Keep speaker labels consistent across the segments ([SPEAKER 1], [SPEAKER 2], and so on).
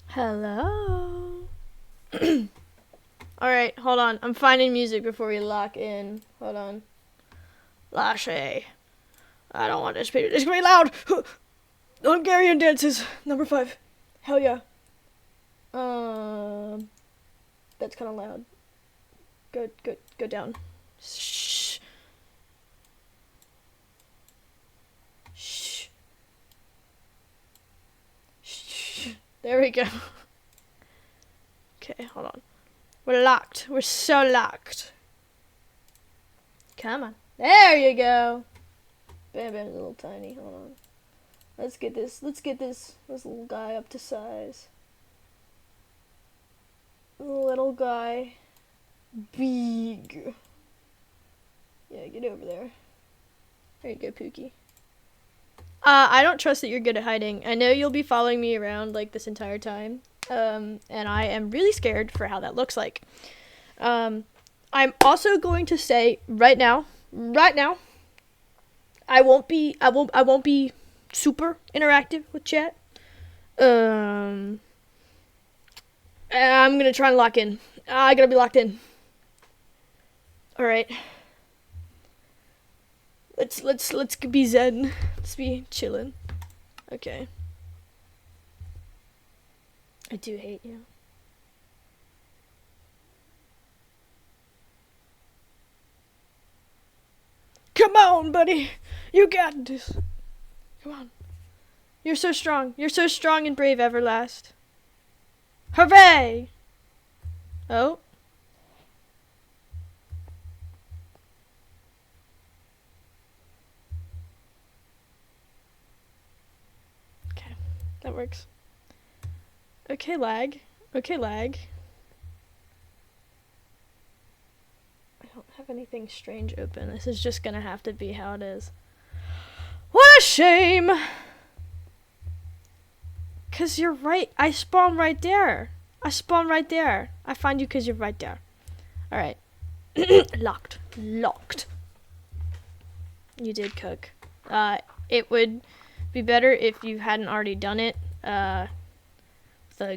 [SPEAKER 1] Hello. Alright, hold on. I'm finding music before we lock in. Hold on. Lashe. I don't want this video. It's gonna be loud. Hungarian dances. Number 5. Hell yeah. That's kind of loud. Go down. Shh. Shh. Shh. There we go. Okay, hold on. We're locked. We're so locked. Come on. There you go. Bam Bam's a little tiny. Hold on. Let's get this little guy up to size. Little guy. Big. Yeah, get over there. There you go, Pookie. I don't trust that you're good at hiding. I know you'll be following me around like this entire time. And I am really scared for how that looks like. I'm also going to say right now, I won't be super interactive with chat. I'm gonna try and lock in. I gotta be locked in. All right. Let's be zen. Let's be chillin'. Okay. I do hate you. Come on, buddy. You got this. Come on. You're so strong. You're so strong and brave, Everlast. Hooray! Oh. Okay. That works. Okay, lag. Okay, lag. I don't have anything strange open. This is just gonna have to be how it is. What a shame! 'Cause you're right. I spawn right there. I find you 'cause you're right there. Alright. Locked. You did cook. It would be better if you hadn't already done it. The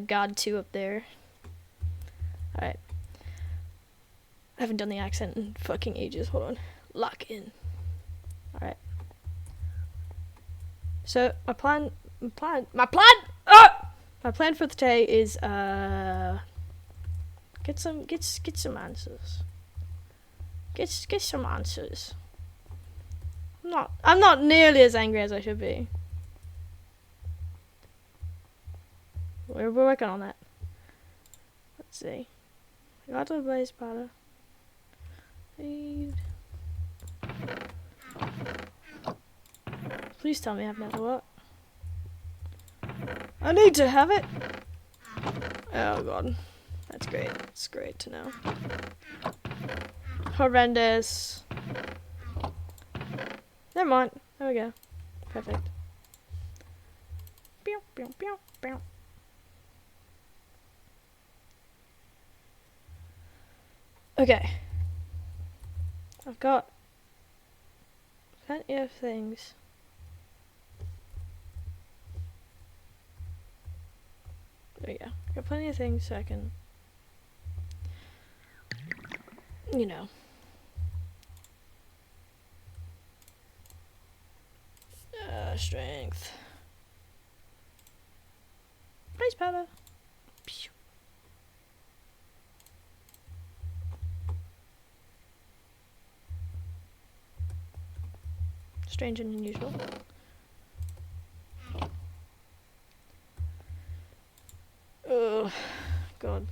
[SPEAKER 1] God 2 up there. Alright. I haven't done the accent in fucking ages. Hold on. Lock in. Alright. So, my plan for today is, get some answers. Get some answers. I'm not nearly as angry as I should be. We're working on that. Let's see. I got the blaze powder. Please tell me I've never what? I need to have it. Oh god. That's great. It's great to know. Horrendous. Never mind. There we go. Perfect. Pew, pew, pew, pew. Okay. I've got plenty of things. There we go. Got plenty of things so I can, you know. Strength. Blaze powder. Pew. Strange and unusual. Oh, God.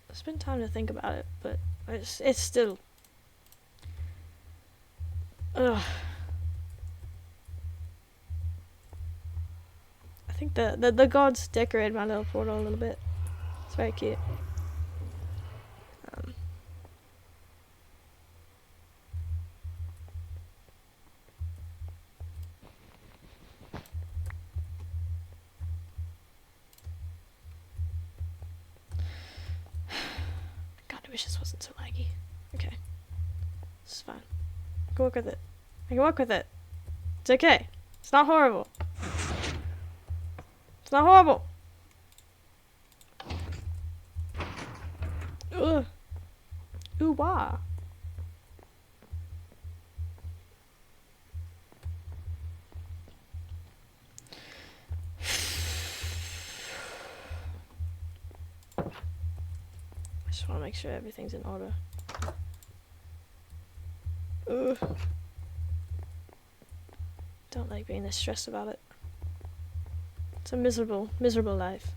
[SPEAKER 1] It's been time to think about it, but it's still. Ugh. I think the gods decorated my little portal a little bit. It's very cute. God, I wish this wasn't so laggy. Okay. This is fine. can work with it. I can work with it. It's okay. It's not horrible. It's not horrible. Ugh. Ooh, wah. I just want to make sure everything's in order. Ugh. Don't like being this stressed about it. It's a miserable, miserable life.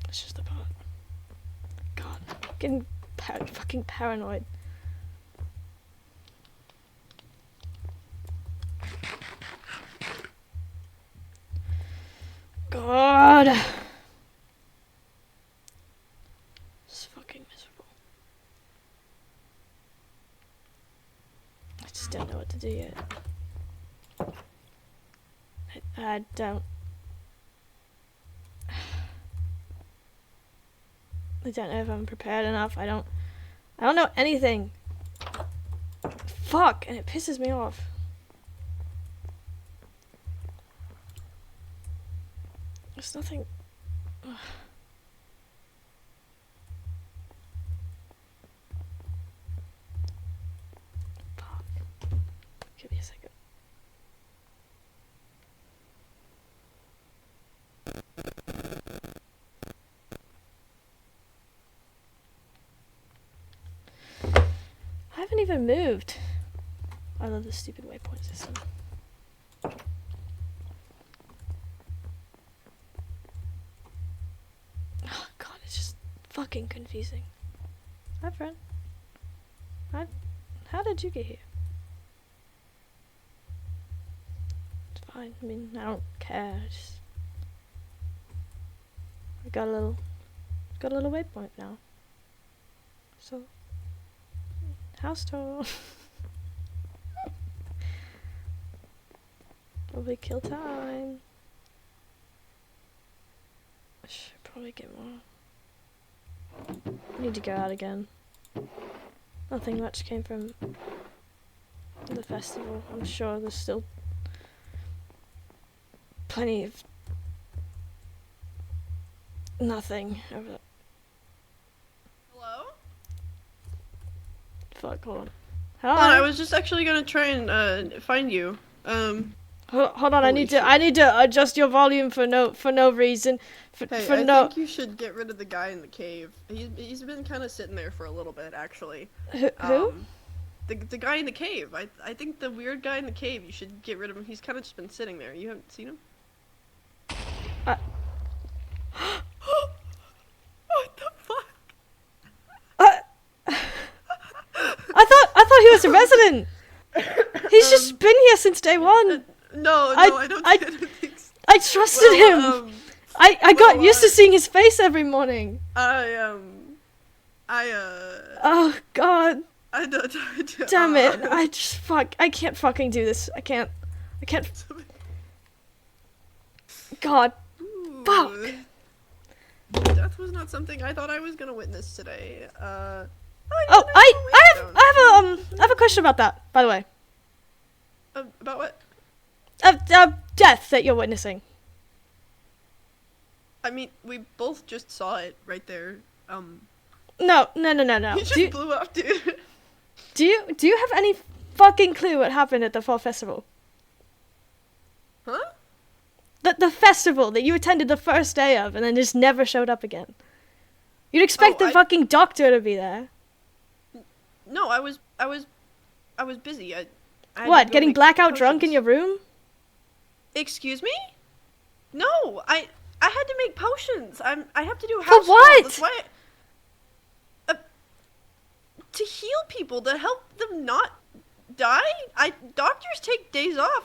[SPEAKER 1] It's just a part. God, I'm getting fucking paranoid. God. It's fucking miserable. I just don't know what to do yet. I don't. I don't know if I'm prepared enough. I don't know anything. Fuck, and it pisses me off. There's nothing. Ugh. Fuck. Give me a second. I haven't even moved. I love this stupid waypoint system. Oh god, it's just fucking confusing. Hi, friend. How did you get here? It's fine. I mean, I don't care. I got a little waypoint now. So, house tour. Probably kill time. I should probably get more. I need to go out again. Nothing much came from the festival. I'm sure there's still plenty of nothing over there.
[SPEAKER 2] Hello?
[SPEAKER 1] Fuck, hold on.
[SPEAKER 2] Hold on, I was just actually gonna try and find you.
[SPEAKER 1] Hold on, I need to adjust your volume for no reason.
[SPEAKER 2] I think you should get rid of the guy in the cave. He's been kind of sitting there for a little bit, actually.
[SPEAKER 1] Who?
[SPEAKER 2] The guy in the cave. I think the weird guy in the cave. You should get rid of him. He's kind of just been sitting there. You haven't seen him? What the fuck?
[SPEAKER 1] I thought he was a resident. He's just been here since day one.
[SPEAKER 2] No, I don't think so.
[SPEAKER 1] I trusted him. I got used to seeing his face every morning.
[SPEAKER 2] Oh
[SPEAKER 1] god.
[SPEAKER 2] I don't.
[SPEAKER 1] Damn it! I can't fucking do this. I can't. God.
[SPEAKER 2] Ooh.
[SPEAKER 1] Fuck.
[SPEAKER 2] Death was not something I thought I was gonna witness today.
[SPEAKER 1] I have a question about that, by the way.
[SPEAKER 2] About what?
[SPEAKER 1] Death that you're witnessing.
[SPEAKER 2] I mean, we both just saw it right there.
[SPEAKER 1] No.
[SPEAKER 2] He just blew up, dude.
[SPEAKER 1] Do you have any fucking clue what happened at the fall festival?
[SPEAKER 2] Huh?
[SPEAKER 1] The festival that you attended the first day of and then just never showed up again. You'd expect the fucking doctor to be there.
[SPEAKER 2] No, I was busy. I
[SPEAKER 1] what, getting blackout drunk in your room?
[SPEAKER 2] Excuse me? No, I had to make potions. I have to do house
[SPEAKER 1] For what?
[SPEAKER 2] That's why to heal people, to help them not die. Doctors take days off.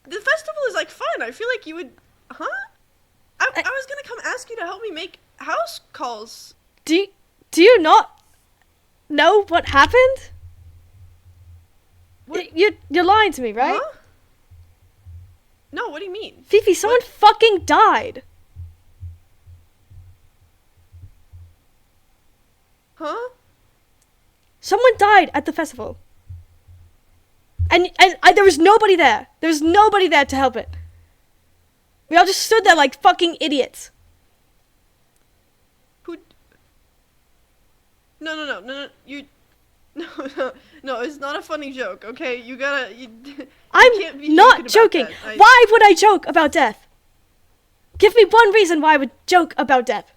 [SPEAKER 2] The festival is like fun. I feel like you would, huh? I was gonna come ask you to help me make house calls.
[SPEAKER 1] Do you not know what happened?
[SPEAKER 2] What?
[SPEAKER 1] You're lying to me, right?
[SPEAKER 2] Huh? No, what do you mean?
[SPEAKER 1] Fifi, someone fucking died.
[SPEAKER 2] Huh?
[SPEAKER 1] Someone died at the festival. And there was nobody there. There was nobody there to help it. We all just stood there like fucking idiots.
[SPEAKER 2] Who? No. You. No, it's not a funny joke, okay? You gotta. You
[SPEAKER 1] I'm
[SPEAKER 2] can't be
[SPEAKER 1] not joking.
[SPEAKER 2] about that.
[SPEAKER 1] Why would I joke about death? Give me one reason why I would joke about death.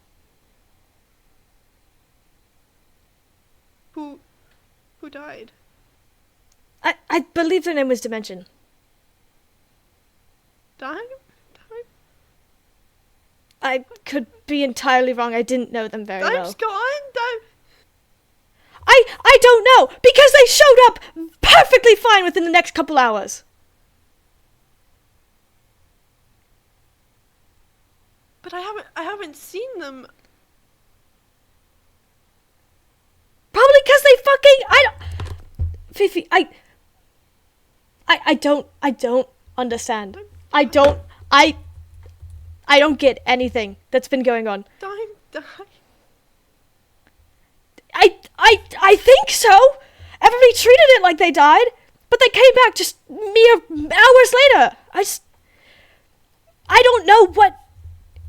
[SPEAKER 2] Who died?
[SPEAKER 1] I believe their name was Dimension.
[SPEAKER 2] Died?
[SPEAKER 1] I could be entirely wrong. I didn't know them very well.
[SPEAKER 2] Dime's gone?
[SPEAKER 1] I don't know, because they showed up perfectly fine within the next couple hours.
[SPEAKER 2] But I haven't seen them.
[SPEAKER 1] Probably because they fucking, Fifi, I don't understand. I don't get anything that's been going on.
[SPEAKER 2] Dime died.
[SPEAKER 1] I think so. Everybody treated it like they died, but they came back just mere hours later. I don't know what.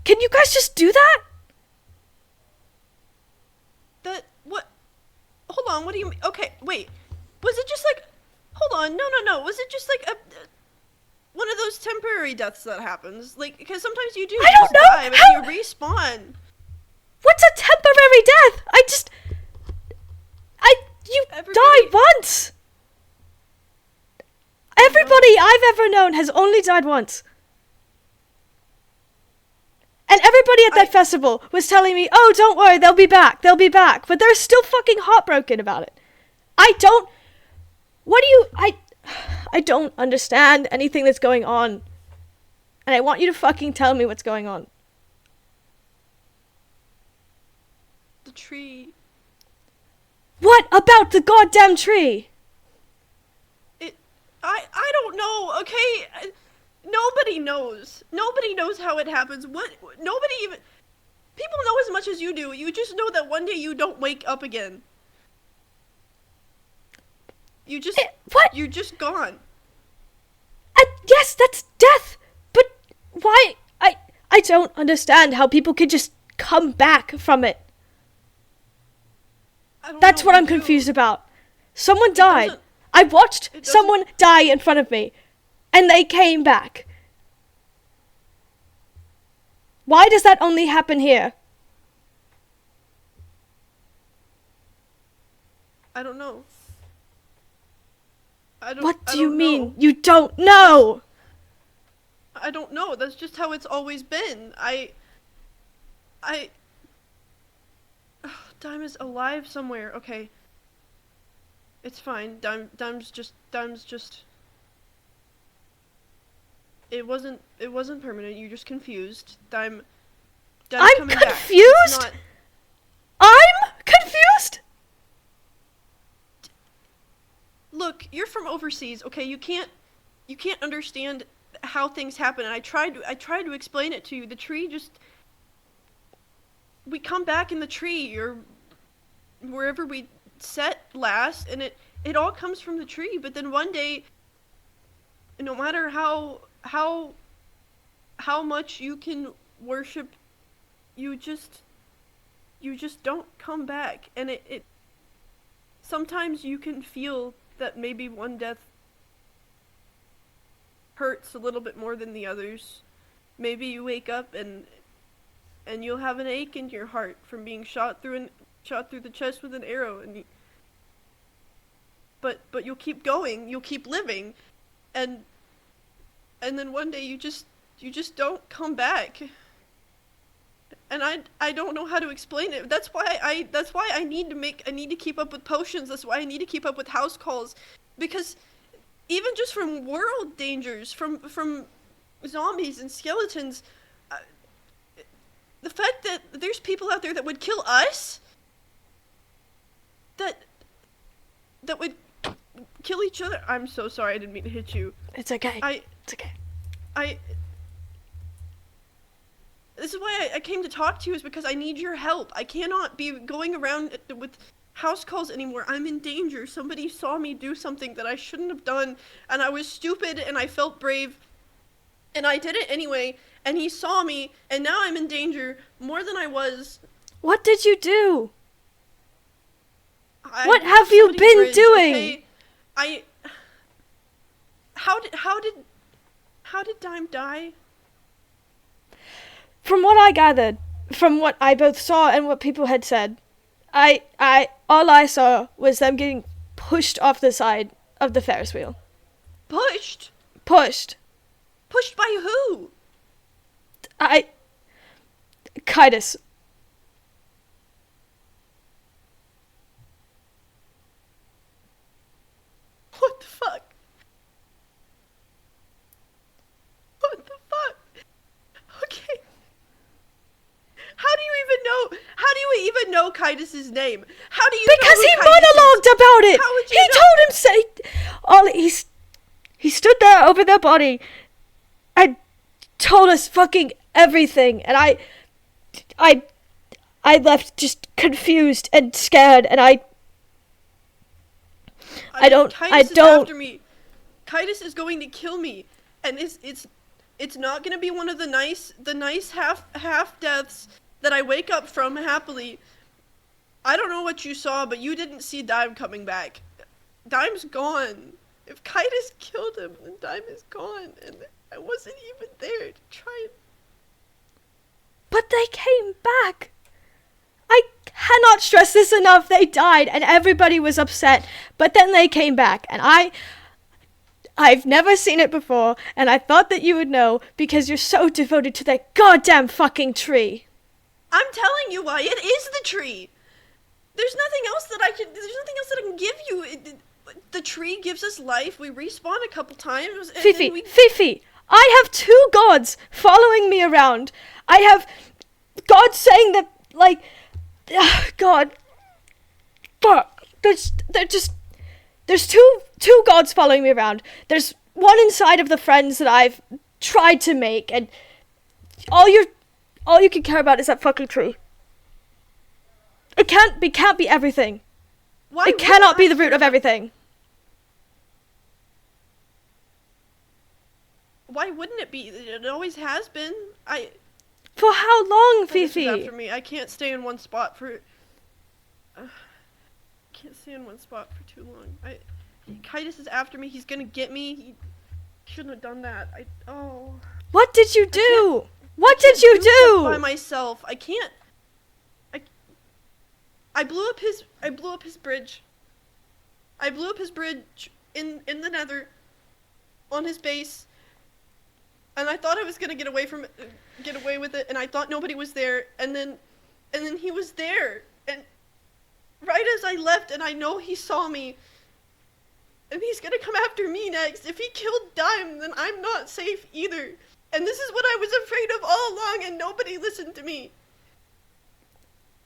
[SPEAKER 1] Can you guys just do that?
[SPEAKER 2] What? Hold on, what do you mean? Okay, wait. Was it just like, hold on, no. Was it just like one of those temporary deaths that happens? Like, because sometimes you do
[SPEAKER 1] I don't
[SPEAKER 2] just
[SPEAKER 1] know.
[SPEAKER 2] die, but then you respawn.
[SPEAKER 1] What's a temporary death? You die once. Everybody I've ever known has only died once. And everybody at that festival was telling me, oh, don't worry, they'll be back. But they're still fucking heartbroken about it. I don't understand anything that's going on. And I want you to fucking tell me what's going on.
[SPEAKER 2] The tree.
[SPEAKER 1] What about the goddamn tree?
[SPEAKER 2] I don't know, okay? Nobody knows. Nobody knows how it happens. Nobody even... People know as much as you do. You just know that one day you don't wake up again. You just...
[SPEAKER 1] What?
[SPEAKER 2] You're just gone.
[SPEAKER 1] Yes, that's death. But why? I don't understand how people could just come back from it. That's what I'm confused about. Someone died. I watched someone die in front of me. And they came back. Why does that only happen here?
[SPEAKER 2] I don't know.
[SPEAKER 1] What do you mean? You don't know?
[SPEAKER 2] I don't know. That's just how it's always been. Dime is alive somewhere. Okay. It's fine. Dime's just It wasn't permanent. You're just confused. Dime's
[SPEAKER 1] I'm
[SPEAKER 2] coming
[SPEAKER 1] confused?
[SPEAKER 2] back.
[SPEAKER 1] I'm confused?
[SPEAKER 2] Look, you're from overseas, okay? You can't understand how things happen. And I tried to explain it to you. The tree just... We come back in the tree, or wherever we set last, and it all comes from the tree. But then one day, no matter how much you can worship, you just don't come back. And it sometimes you can feel that maybe one death hurts a little bit more than the others. Maybe you wake up and you'll have an ache in your heart from being shot through the chest with an arrow, and but you'll keep going, you'll keep living, and then one day you just don't come back. And I don't know how to explain it. That's why I need to keep up with potions. That's why I need to keep up with house calls, because even just from world dangers, from zombies and skeletons, the fact that there's people out there that would kill us, that would kill each other. I'm so sorry, I didn't mean to hit you.
[SPEAKER 1] It's okay. It's okay.
[SPEAKER 2] I... This is why I came to talk to you, is because I need your help. I cannot be going around with house calls anymore. I'm in danger. Somebody saw me do something that I shouldn't have done, and I was stupid, and I felt brave, and I did it anyway, and he saw me, and now I'm in danger more than I was.
[SPEAKER 1] What did you do?
[SPEAKER 2] What
[SPEAKER 1] have you been doing?
[SPEAKER 2] Okay? How did Dime die?
[SPEAKER 1] From what I gathered, from what I both saw and what people had said, all I saw was them getting pushed off the side of the Ferris wheel.
[SPEAKER 2] Pushed?
[SPEAKER 1] Pushed.
[SPEAKER 2] Pushed by who?
[SPEAKER 1] Kitus.
[SPEAKER 2] What the fuck? What the fuck? Okay. How do you even know Kitus's name? How do you
[SPEAKER 1] because
[SPEAKER 2] know
[SPEAKER 1] he
[SPEAKER 2] who Kitus
[SPEAKER 1] monologued
[SPEAKER 2] is?
[SPEAKER 1] about it.
[SPEAKER 2] How would you
[SPEAKER 1] he
[SPEAKER 2] know?
[SPEAKER 1] told himself he stood there over their body and told us fucking everything, and I left just confused and scared, and I don't.
[SPEAKER 2] Is after me. Kitus is going to kill me, and it's not gonna be one of the nice half deaths that I wake up from happily. I don't know what you saw, but you didn't see Dime coming back. Dime's gone. If Kitus killed him, then Dime is gone, and I wasn't even there to try and...
[SPEAKER 1] But they came back. I cannot stress this enough. They died, and everybody was upset. But then they came back, and I've never seen it before, and I thought that you would know because you're so devoted to that goddamn fucking tree.
[SPEAKER 2] I'm telling you why. It is the tree. There's nothing else that I can give you. The tree gives us life. We respawn a couple times. And
[SPEAKER 1] Fifi, I have 2 gods following me around. I have God saying that, like, God, fuck. There's two gods following me around. There's one inside of the friends that I've tried to make, and all you can care about is that fucking tree. It can't be everything. It cannot be the root of everything.
[SPEAKER 2] Why wouldn't it be? It always has been.
[SPEAKER 1] For how long, Fifi?
[SPEAKER 2] After me, I can't stay in one spot for. Can't stay in one spot for too long. Kitus is after me. He's gonna get me. He shouldn't have done that.
[SPEAKER 1] What did you do? What did you do?
[SPEAKER 2] By myself. I can't. I blew up his bridge. I blew up his bridge in the Nether, on his base, and I thought I was gonna get away with it, and I thought nobody was there, and then he was there, and right as I left, and I know he saw me, and he's gonna come after me next. If he killed Dime, then I'm not safe either, and this is what I was afraid of all along, and nobody listened to me.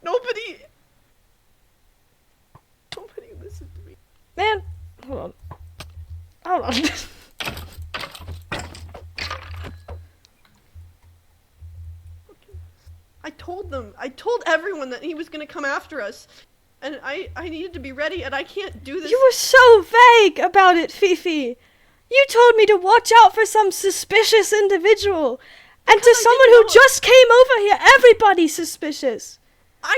[SPEAKER 2] Nobody listened to me.
[SPEAKER 1] Man, hold on.
[SPEAKER 2] I told everyone that he was gonna come after us, and I needed to be ready, and I can't do this.
[SPEAKER 1] You were so vague about it, Fifi. You told me to watch out for some suspicious individual, and to someone who just came over here, everybody's suspicious.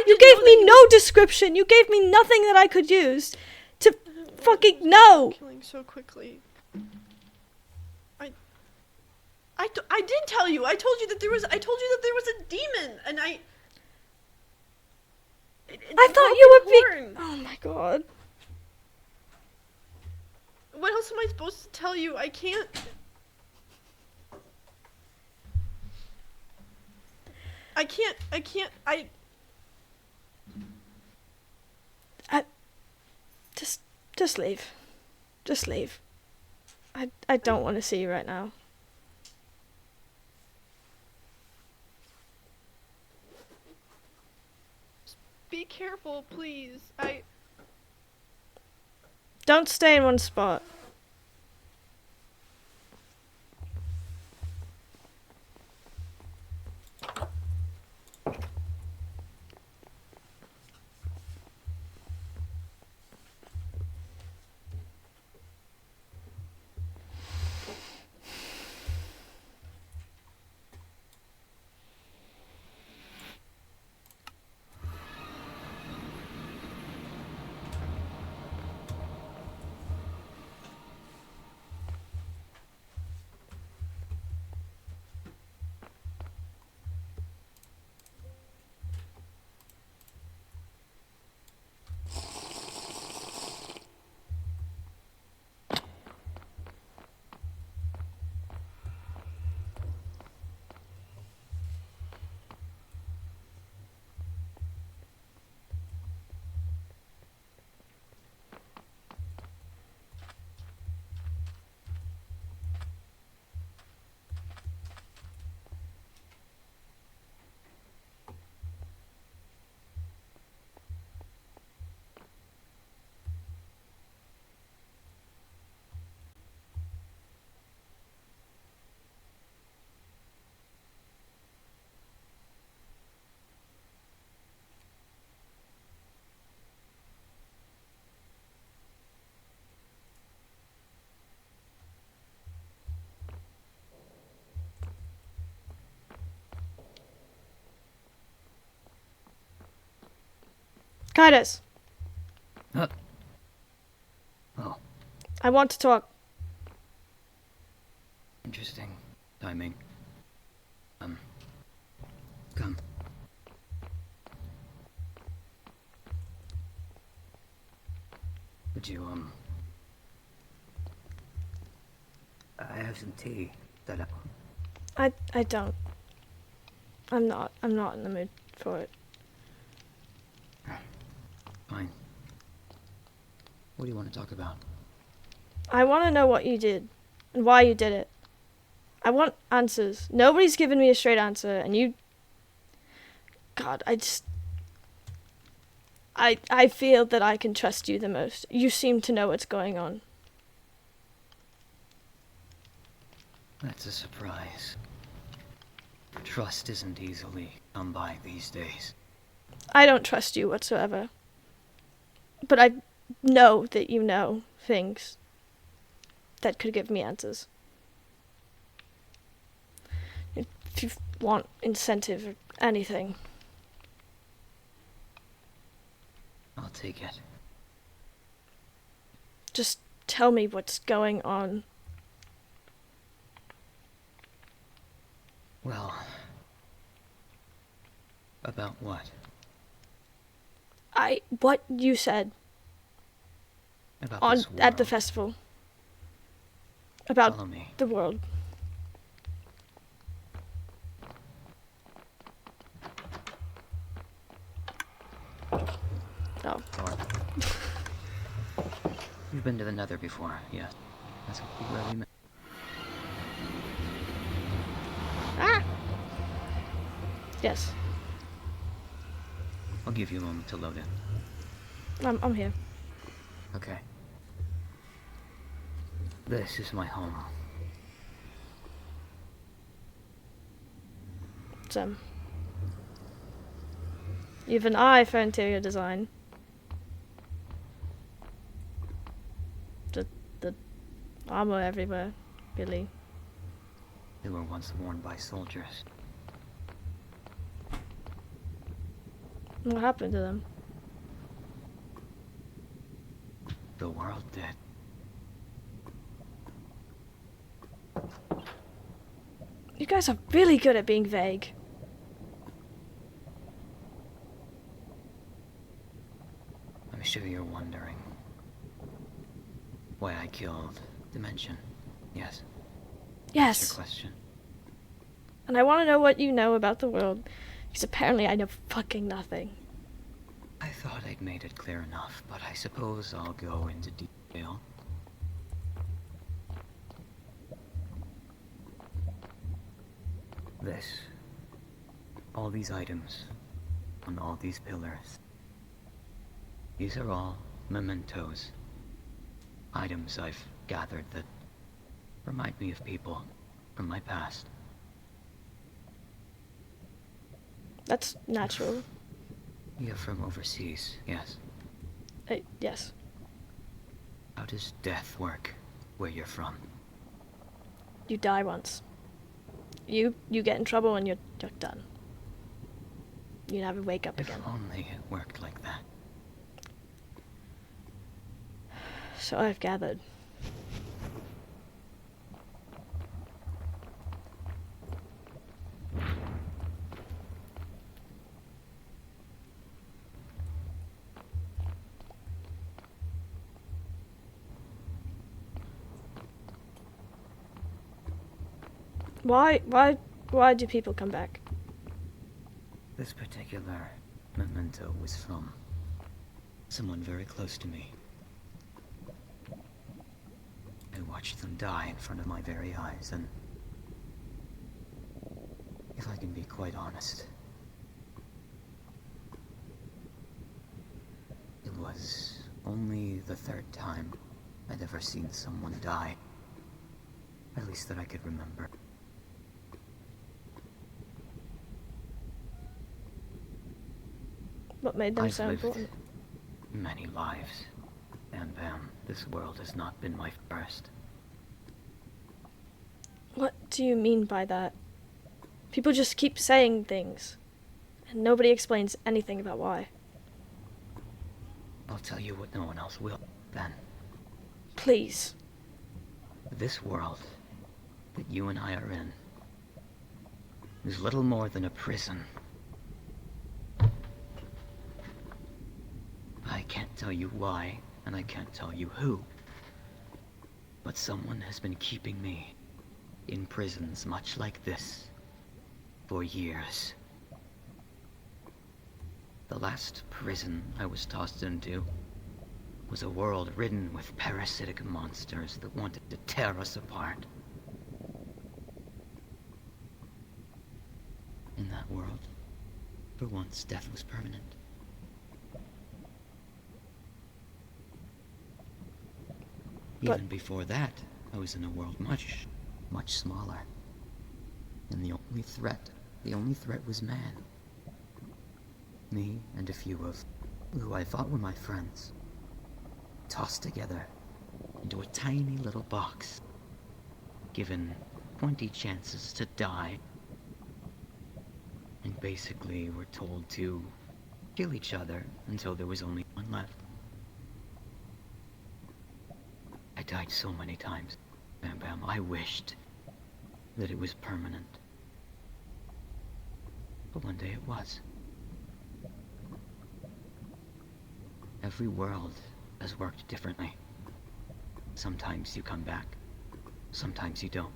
[SPEAKER 1] You gave me no description. You gave me nothing that I could use to fucking know.
[SPEAKER 2] Killing so quickly. I did tell you. I told you that there was a demon, and I
[SPEAKER 1] thought you would be. Oh my god.
[SPEAKER 2] What else am I supposed to tell you? I can't.
[SPEAKER 1] Just leave. Just leave. I don't want to see you right now.
[SPEAKER 2] Be careful, please.
[SPEAKER 1] Don't stay in one spot. Kaidos,
[SPEAKER 3] Oh,
[SPEAKER 1] I want to talk.
[SPEAKER 3] interesting timing. Come. Would you, I have some tea that
[SPEAKER 1] I don't. I'm not in the mood for it.
[SPEAKER 3] Fine. What do you want to talk about?
[SPEAKER 1] I want to know what you did and why you did it. I want answers. Nobody's given me a straight answer, and you... God, I feel that I can trust you the most. You seem to know what's going on.
[SPEAKER 3] That's a surprise. Trust isn't easily come by these days.
[SPEAKER 1] I don't trust you whatsoever. But I know that you know things that could give me answers. If you want incentive or anything.
[SPEAKER 3] I'll take it.
[SPEAKER 1] Just tell me what's going on.
[SPEAKER 3] Well, about what?
[SPEAKER 1] What you said
[SPEAKER 3] About
[SPEAKER 1] on
[SPEAKER 3] this world.
[SPEAKER 1] at the festival. About
[SPEAKER 3] Follow me.
[SPEAKER 1] the world. Oh.
[SPEAKER 3] You've been to the Nether before, yes. That's where we met.
[SPEAKER 1] Ah! Yes,
[SPEAKER 3] I'll give you a moment to load in.
[SPEAKER 1] I'm here.
[SPEAKER 3] Okay. This is my home.
[SPEAKER 1] So, you have an eye for interior design. The armor everywhere, really.
[SPEAKER 3] They were once worn by soldiers.
[SPEAKER 1] What happened to them?
[SPEAKER 3] The world did.
[SPEAKER 1] You guys are really good at being vague.
[SPEAKER 3] I'm sure you're wondering why I killed Dimension. Yes. That's
[SPEAKER 1] Yes.
[SPEAKER 3] your question.
[SPEAKER 1] And I want to know what you know about the world, because apparently I know fucking nothing.
[SPEAKER 3] I thought I'd made it clear enough, but I suppose I'll go into detail. This. All these items. On all these pillars. These are all mementos. Items I've gathered that remind me of people from my past.
[SPEAKER 1] That's natural.
[SPEAKER 3] You're from overseas, yes.
[SPEAKER 1] Yes.
[SPEAKER 3] How does death work where you're from?
[SPEAKER 1] You die once. You get in trouble and you're done. You never wake up
[SPEAKER 3] If
[SPEAKER 1] again.
[SPEAKER 3] only it worked like that.
[SPEAKER 1] So I've gathered. Why do people come back?
[SPEAKER 3] This particular memento was from someone very close to me. I watched them die in front of my very eyes, and if I can be quite honest, it was only the third time I'd ever seen someone die. At least that I could remember.
[SPEAKER 1] What made them
[SPEAKER 3] I've
[SPEAKER 1] so
[SPEAKER 3] lived
[SPEAKER 1] important?
[SPEAKER 3] many lives, and this world has not been my first.
[SPEAKER 1] What do you mean by that? People just keep saying things, and nobody explains anything about why.
[SPEAKER 3] I'll tell you what no one else will, then.
[SPEAKER 1] Please.
[SPEAKER 3] This world that you and I are in is little more than a prison. I can't tell you why, and I can't tell you who, but someone has been keeping me in prisons much like this for years. The last prison I was tossed into was a world ridden with parasitic monsters that wanted to tear us apart. In that world, for once, death was permanent. Even before that, I was in a world much, much smaller. And the only threat was man. Me and a few of who I thought were my friends, tossed together into a tiny little box, given 20 chances to die, and basically were told to kill each other until there was only one left. I died so many times, Bam Bam, I wished that it was permanent. But one day it was. Every world has worked differently. Sometimes you come back, sometimes you don't.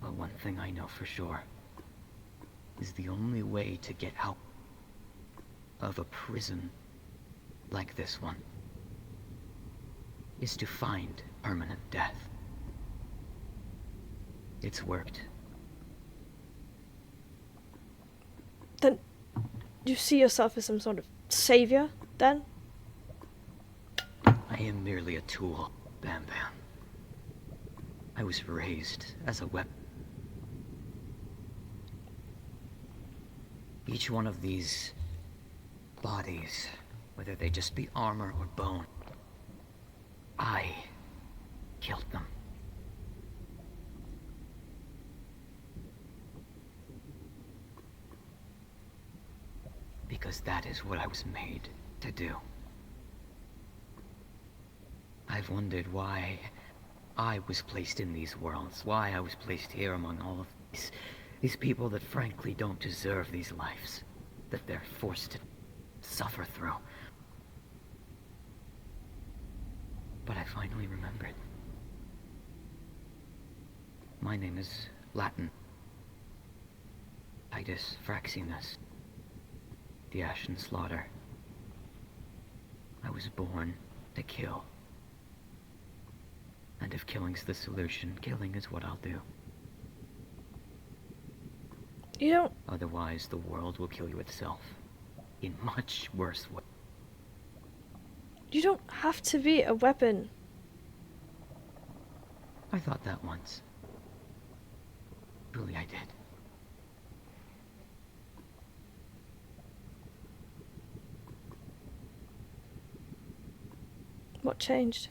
[SPEAKER 3] But one thing I know for sure is the only way to get out of a prison like this one is to find permanent death. It's worked.
[SPEAKER 1] Then you see yourself as some sort of savior, then?
[SPEAKER 3] I am merely a tool, Bam Bam. I was raised as a weapon. Each one of these bodies, whether they just be armor or bone, I killed them. Because that is what I was made to do. I've wondered why I was placed in these worlds, why I was placed here among all of these people that frankly don't deserve these lives, that they're forced to suffer through. But I finally remembered. My name is Latin. Titus Fraxinus. The Ashen Slaughter. I was born to kill. And if killing's the solution, killing is what I'll do.
[SPEAKER 1] You don't...
[SPEAKER 3] Otherwise, the world will kill you itself. In much worse ways.
[SPEAKER 1] You don't have to be a weapon.
[SPEAKER 3] I thought that once. Truly I did.
[SPEAKER 1] What changed?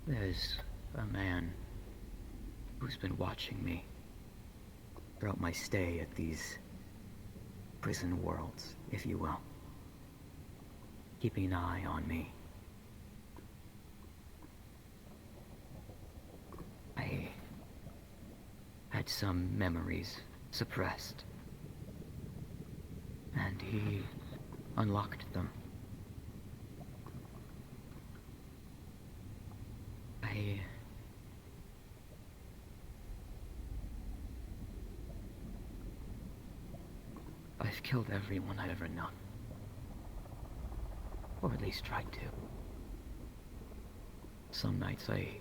[SPEAKER 3] There's a man who's been watching me throughout my stay at these prison worlds, if you will. Keeping an eye on me. I had some memories suppressed, and he unlocked them. I've killed everyone I've ever known. Or at least tried to. Some nights I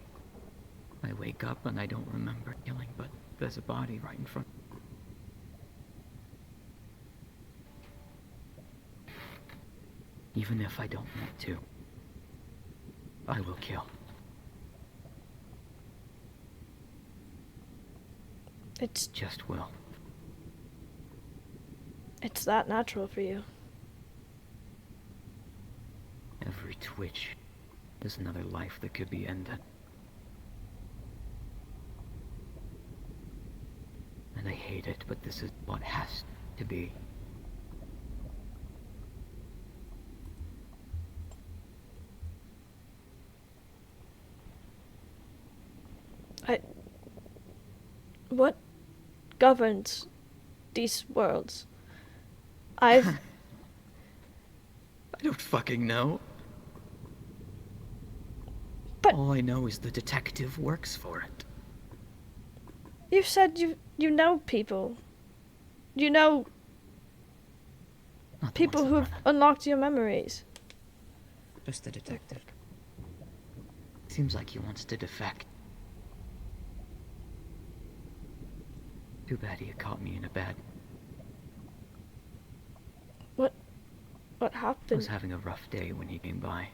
[SPEAKER 3] wake up and I don't remember killing, but there's a body right in front. Even if I don't want to, I will kill.
[SPEAKER 1] It's
[SPEAKER 3] Just will.
[SPEAKER 1] It's that natural for you.
[SPEAKER 3] Every twitch is another life that could be ended. I hate it, but this is what has to be.
[SPEAKER 1] What governs these worlds?
[SPEAKER 3] I don't fucking know.
[SPEAKER 1] But
[SPEAKER 3] all I know is the detective works for it.
[SPEAKER 1] you said you know people. You know
[SPEAKER 3] Not the
[SPEAKER 1] people
[SPEAKER 3] ones that
[SPEAKER 1] who've
[SPEAKER 3] run it.
[SPEAKER 1] unlocked your memories.
[SPEAKER 3] Just the detective. Seems like he wants to defect. Too bad he had caught me in a bed.
[SPEAKER 1] What
[SPEAKER 3] I
[SPEAKER 1] happened?
[SPEAKER 3] was having a rough day when he came by.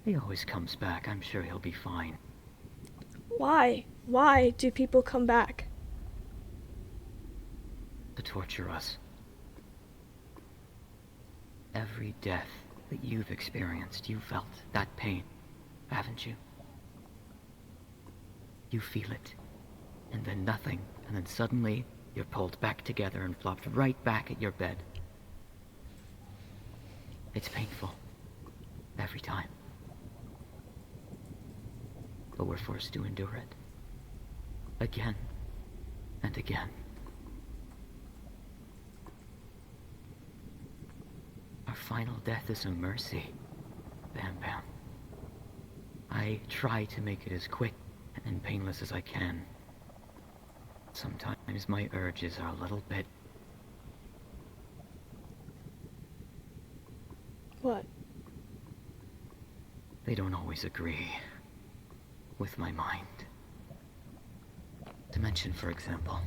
[SPEAKER 3] He always comes back. I'm sure he'll be fine.
[SPEAKER 1] Why? Why do people come back?
[SPEAKER 3] To torture us. Every death that you've experienced, you felt that pain, haven't you? You feel it, and then nothing, and then suddenly you're pulled back together and flopped right back at your bed. It's painful. Every time. But we're forced to endure it. Again and again. Our final death is a mercy, Bam Bam. I try to make it as quick and painless as I can. Sometimes my urges are a little bit...
[SPEAKER 1] What?
[SPEAKER 3] They don't always agree with my mind. Dimension, for example.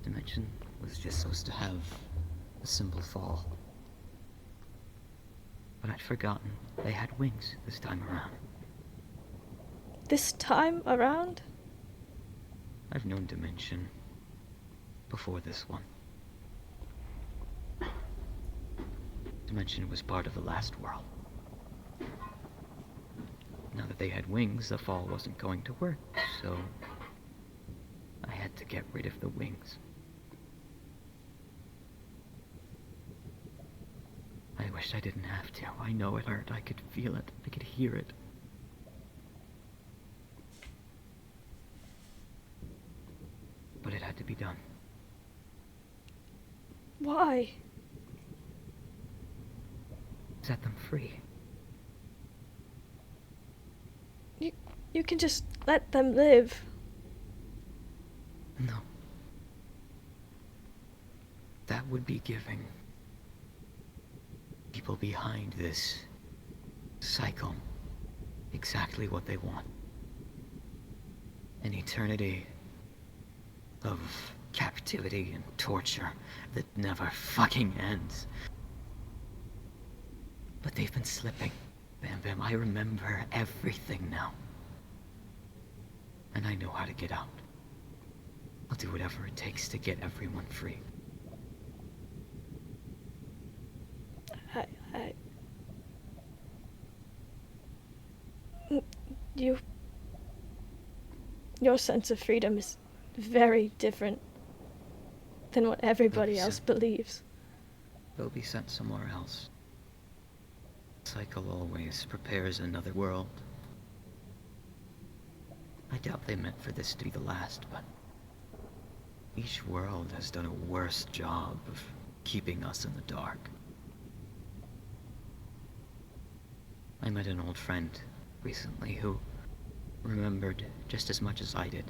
[SPEAKER 3] Dimension was just supposed to have a simple fall. But I'd forgotten they had wings this time around.
[SPEAKER 1] This time around?
[SPEAKER 3] I've known Dimension before this one. Dimension was part of the last world. Now that they had wings, the fall wasn't going to work, so I had to get rid of the wings. I wish I didn't have to. I know it hurt. I could feel it. I could hear it. But it had to be done.
[SPEAKER 1] Why?
[SPEAKER 3] Set them free.
[SPEAKER 1] You can just let them live.
[SPEAKER 3] No. That would be giving people behind this cycle exactly what they want. An eternity of captivity and torture that never fucking ends. But they've been slipping. Bam Bam, I remember everything now. And I know how to get out. I'll do whatever it takes to get everyone free.
[SPEAKER 1] Your sense of freedom is very different than what everybody else believes.
[SPEAKER 3] They'll be sent somewhere else. Cycle always prepares another world. I doubt they meant for this to be the last, but each world has done a worse job of keeping us in the dark. I met an old friend recently who remembered just as much as I did.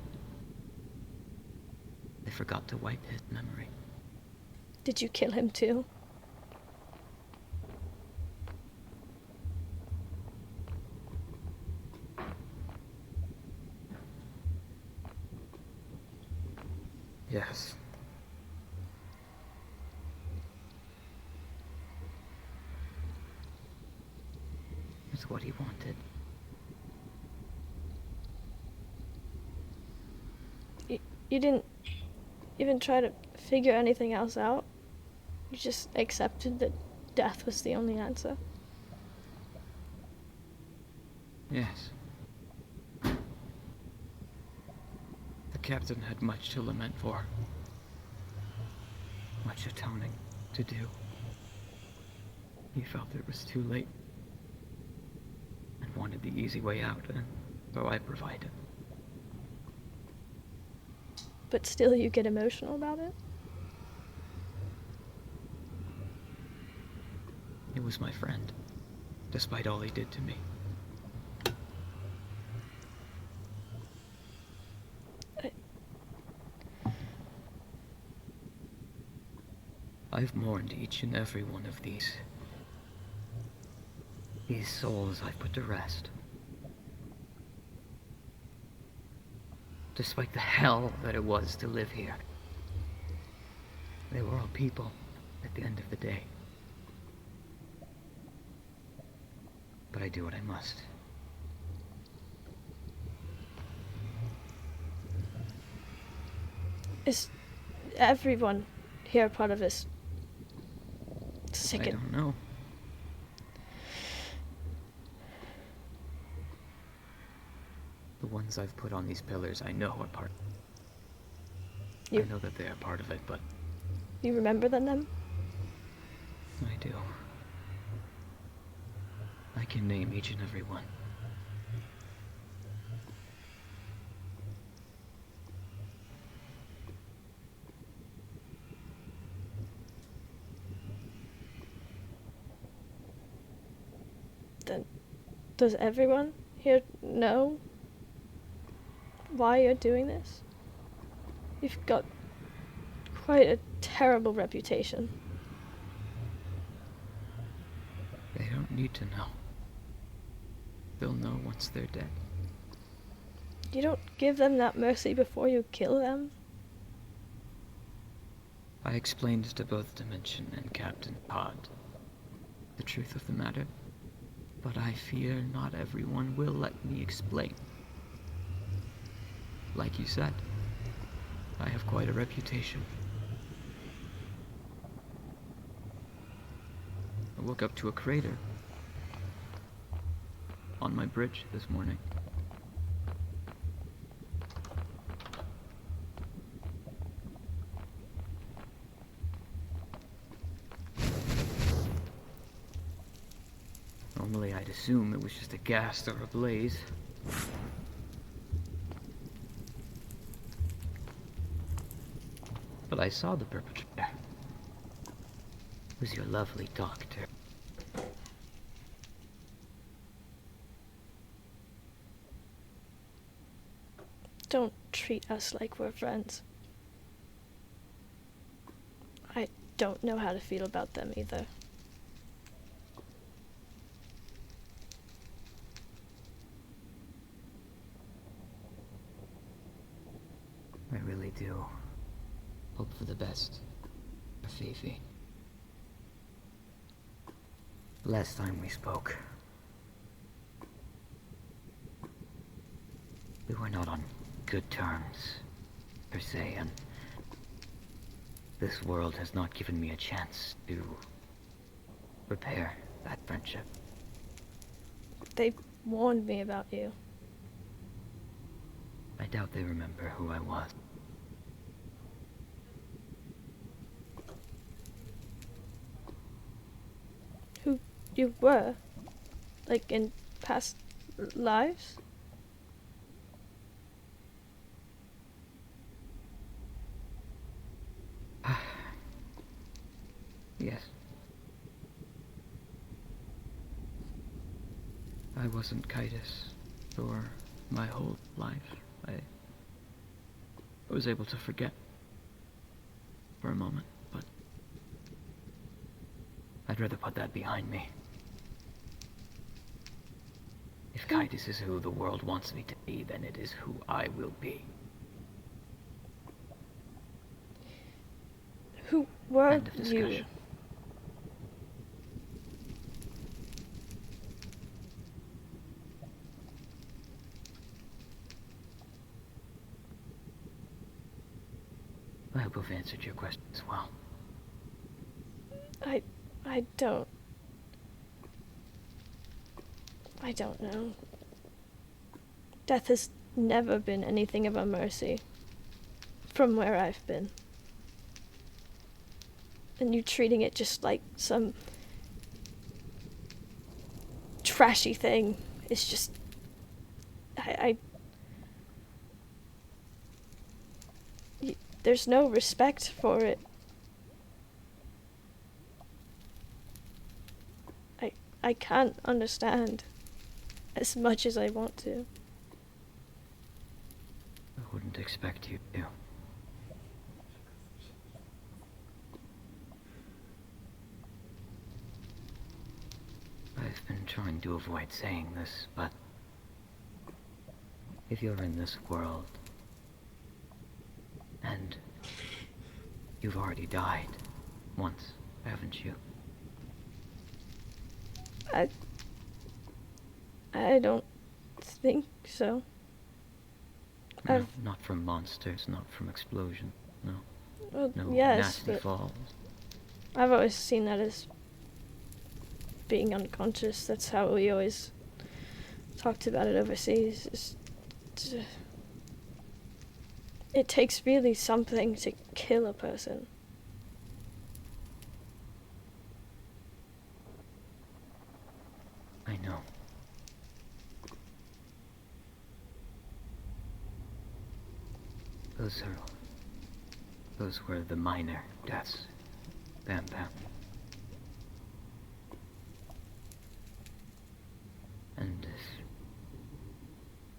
[SPEAKER 3] They forgot to wipe his memory.
[SPEAKER 1] Did you kill him too?
[SPEAKER 3] Yes. It's what he wanted.
[SPEAKER 1] You didn't even try to figure anything else out? You just accepted that death was the only answer?
[SPEAKER 3] Yes. The captain had much to lament for. Much atoning to do. He felt it was too late. And wanted the easy way out, and so I provided.
[SPEAKER 1] But still you get emotional about it?
[SPEAKER 3] He was my friend, despite all he did to me. I've mourned each and every one of these souls I've put to rest. Despite the hell that it was to live here. They were all people at the end of the day. But I do what I must.
[SPEAKER 1] Is everyone here part of this
[SPEAKER 3] I
[SPEAKER 1] second?
[SPEAKER 3] don't know. The ones I've put on these pillars I know are part. I know that they are part of it, but
[SPEAKER 1] You remember them?
[SPEAKER 3] I do. I can name each and every one.
[SPEAKER 1] Then does everyone here know why you're doing this? You've got quite a terrible reputation.
[SPEAKER 3] They don't need to know. They'll know once they're dead.
[SPEAKER 1] You don't give them that mercy before you kill them.
[SPEAKER 3] I explained to both Dimension and Captain Pod the truth of the matter, but I fear not everyone will let me explain. Like you said, I have quite a reputation. I woke up to a crater on my bridge this morning. Normally I'd assume it was just a gas or a blaze. But I saw the perpetrator. It was your lovely doctor.
[SPEAKER 1] Don't treat us like we're friends. I don't know how to feel about them either.
[SPEAKER 3] I really do hope for the best for Fifi. Last time we spoke, we were not on good terms, per se, and this world has not given me a chance to repair that friendship.
[SPEAKER 1] They warned me about you.
[SPEAKER 3] I doubt they remember who I was.
[SPEAKER 1] Who you were? Like in past lives?
[SPEAKER 3] Yes. I wasn't Kitus for my whole life. I was able to forget for a moment, but I'd rather put that behind me. If Kitus is who the world wants me to be, then it is who I will be.
[SPEAKER 1] Who were
[SPEAKER 3] End of
[SPEAKER 1] you?
[SPEAKER 3] discussion. I hope I've answered your question as well.
[SPEAKER 1] I don't know. Death has never been anything of a mercy from where I've been. And you treating it just like some trashy thing is just... there's no respect for it. I can't understand as much as I want to.
[SPEAKER 3] I wouldn't expect you to. I've been trying to avoid saying this, but if you're in this world, and you've already died once, haven't you?
[SPEAKER 1] I don't think so.
[SPEAKER 3] No, not from monsters, not from explosion, no.
[SPEAKER 1] Well,
[SPEAKER 3] No
[SPEAKER 1] yes,
[SPEAKER 3] nasty
[SPEAKER 1] but
[SPEAKER 3] falls.
[SPEAKER 1] I've always seen that as being unconscious. That's how we always talked about it overseas. It takes really something to kill a person.
[SPEAKER 3] I know. Those were the minor deaths. Bam Bam. And if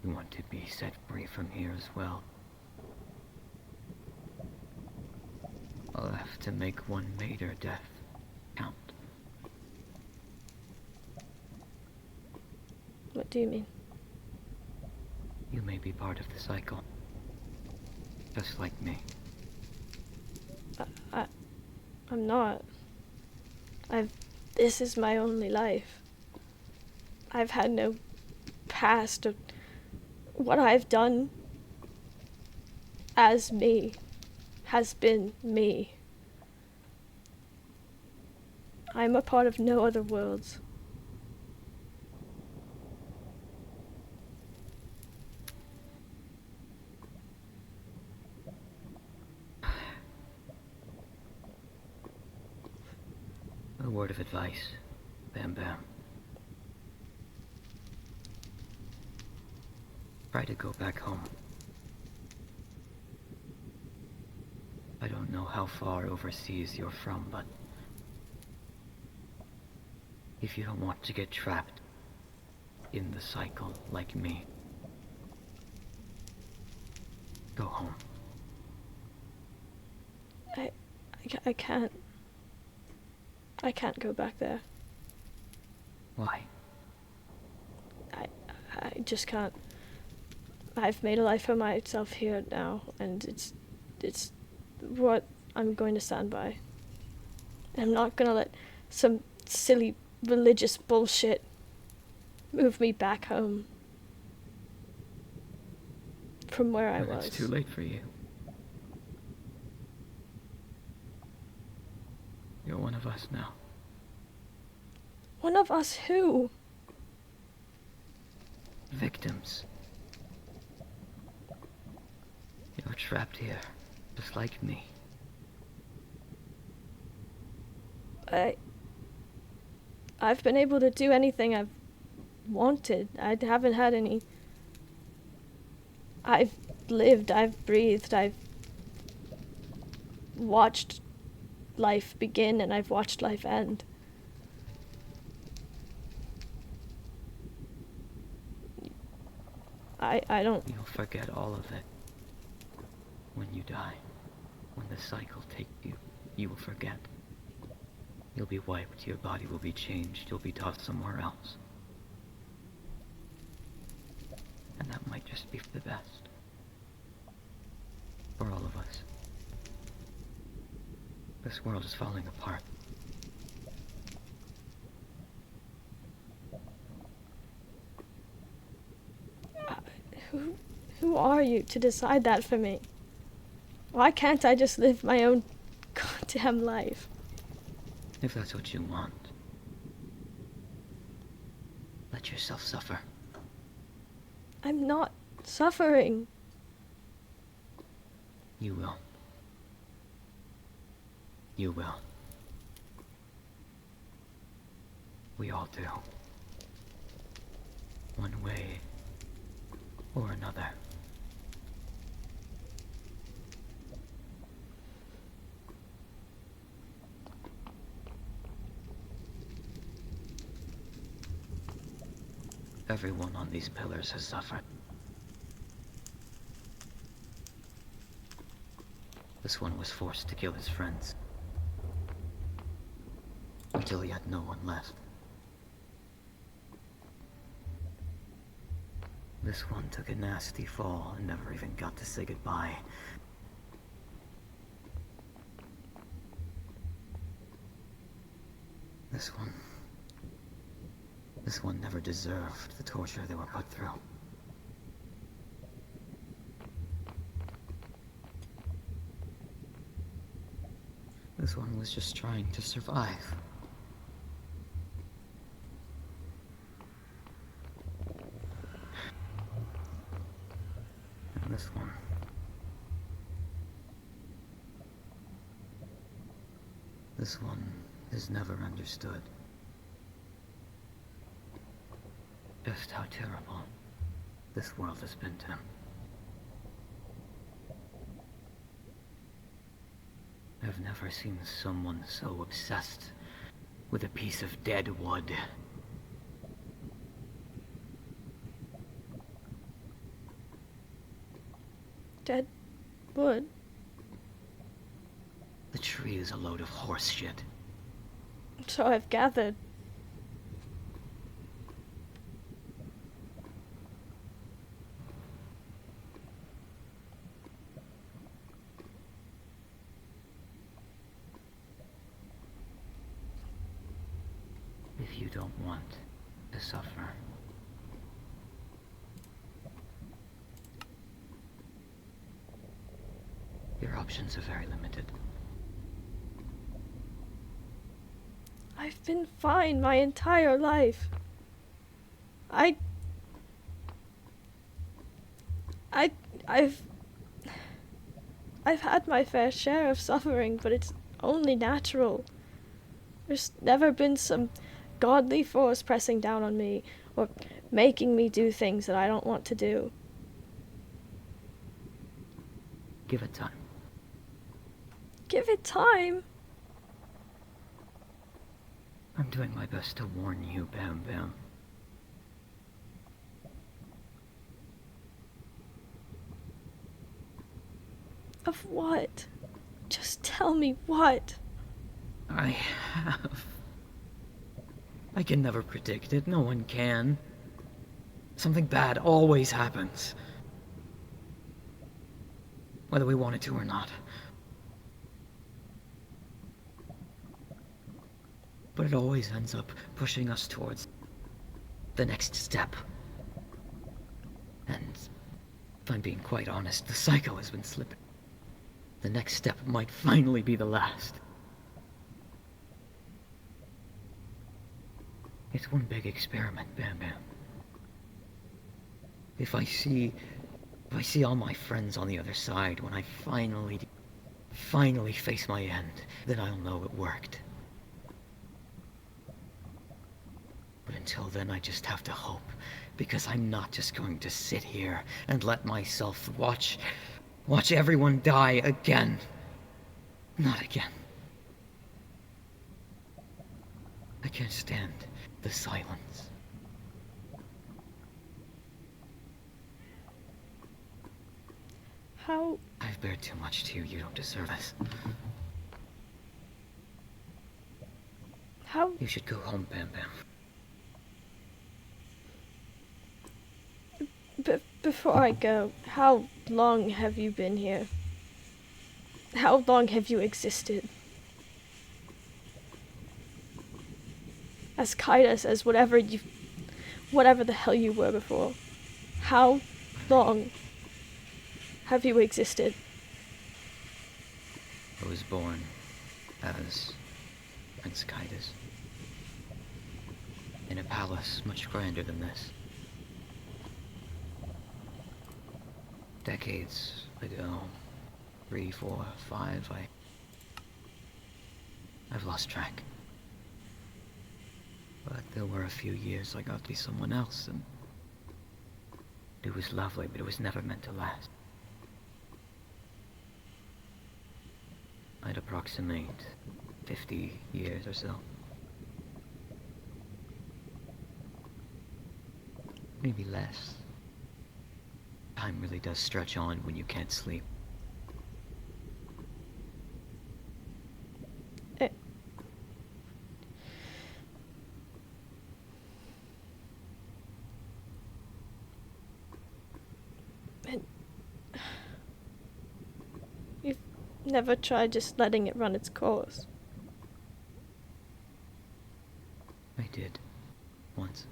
[SPEAKER 3] you want to be set free from here as well, I'll have to make one major death count.
[SPEAKER 1] What do you mean?
[SPEAKER 3] You may be part of the cycle. Just like me.
[SPEAKER 1] I'm not. This is my only life. I've had no past of what I've done as me has been me. I'm a part of no other worlds.
[SPEAKER 3] A word of advice, Bam Bam. Try to go back home. I don't know how far overseas you're from, but if you don't want to get trapped in the cycle like me, go home.
[SPEAKER 1] I can't. I can't go back there.
[SPEAKER 3] Why?
[SPEAKER 1] I just can't. I've made a life for myself here now, and it's what I'm going to stand by. And I'm not gonna let some silly religious bullshit move me back home from where I was.
[SPEAKER 3] It's too late for you. You're one of us now.
[SPEAKER 1] One of us who?
[SPEAKER 3] Victims. You're trapped here, just like me.
[SPEAKER 1] I've been able to do anything I've wanted. I haven't had any... I've lived, I've breathed, I've watched life begin, and I've watched life end. I don't...
[SPEAKER 3] You'll forget all of it. When you die, when the cycle takes you, you will forget. You'll be wiped, your body will be changed, you'll be tossed somewhere else. And that might just be for the best. For all of us. This world is falling apart.
[SPEAKER 1] Who are you to decide that for me? Why can't I just live my own goddamn life?
[SPEAKER 3] If that's what you want, let yourself suffer.
[SPEAKER 1] I'm not suffering.
[SPEAKER 3] You will. You will. We all do. One way or another. Everyone on these pillars has suffered. This one was forced to kill his friends. Until he had no one left. This one took a nasty fall and never even got to say goodbye. This one never deserved the torture they were put through. This one was just trying to survive. And this one... This one has never understood just how terrible this world has been to him. I've never seen someone so obsessed with a piece of dead wood.
[SPEAKER 1] Dead wood?
[SPEAKER 3] The tree is a load of horse shit.
[SPEAKER 1] So I've gathered.
[SPEAKER 3] If you don't want to suffer, your options are very limited.
[SPEAKER 1] I've been fine my entire life. I've had my fair share of suffering, but it's only natural. There's never been some godly force pressing down on me or making me do things that I don't want to do.
[SPEAKER 3] Give it time.
[SPEAKER 1] Give it time.
[SPEAKER 3] I'm doing my best to warn you, Bam Bam.
[SPEAKER 1] Of what? Just tell me what.
[SPEAKER 3] I have. I can never predict it. No one can. Something bad always happens. Whether we want it to or not. But it always ends up pushing us towards the next step. And if I'm being quite honest, the cycle has been slipping. The next step might finally be the last. It's one big experiment, Bam Bam. If I see all my friends on the other side, when I finally face my end, then I'll know it worked. But until then, I just have to hope, because I'm not just going to sit here and let myself watch everyone die again. Not again. I can't stand the silence.
[SPEAKER 1] How?
[SPEAKER 3] I've bared too much to you. You don't deserve this.
[SPEAKER 1] How?
[SPEAKER 3] You should go home, Bam Bam.
[SPEAKER 1] Before I go, how long have you been here? How long have you existed? As Kaidas, as whatever the hell you were before. How long have you existed?
[SPEAKER 3] I was born as Prince Kaidas. In a palace much grander than this. decades ago, 3, 4, 5, I've lost track. But there were a few years I got to be someone else, and it was lovely, but it was never meant to last. I'd approximate 50 years or so. Maybe less. Time really does stretch on when you can't sleep.
[SPEAKER 1] You've never tried just letting it run its course.
[SPEAKER 3] I did. Once.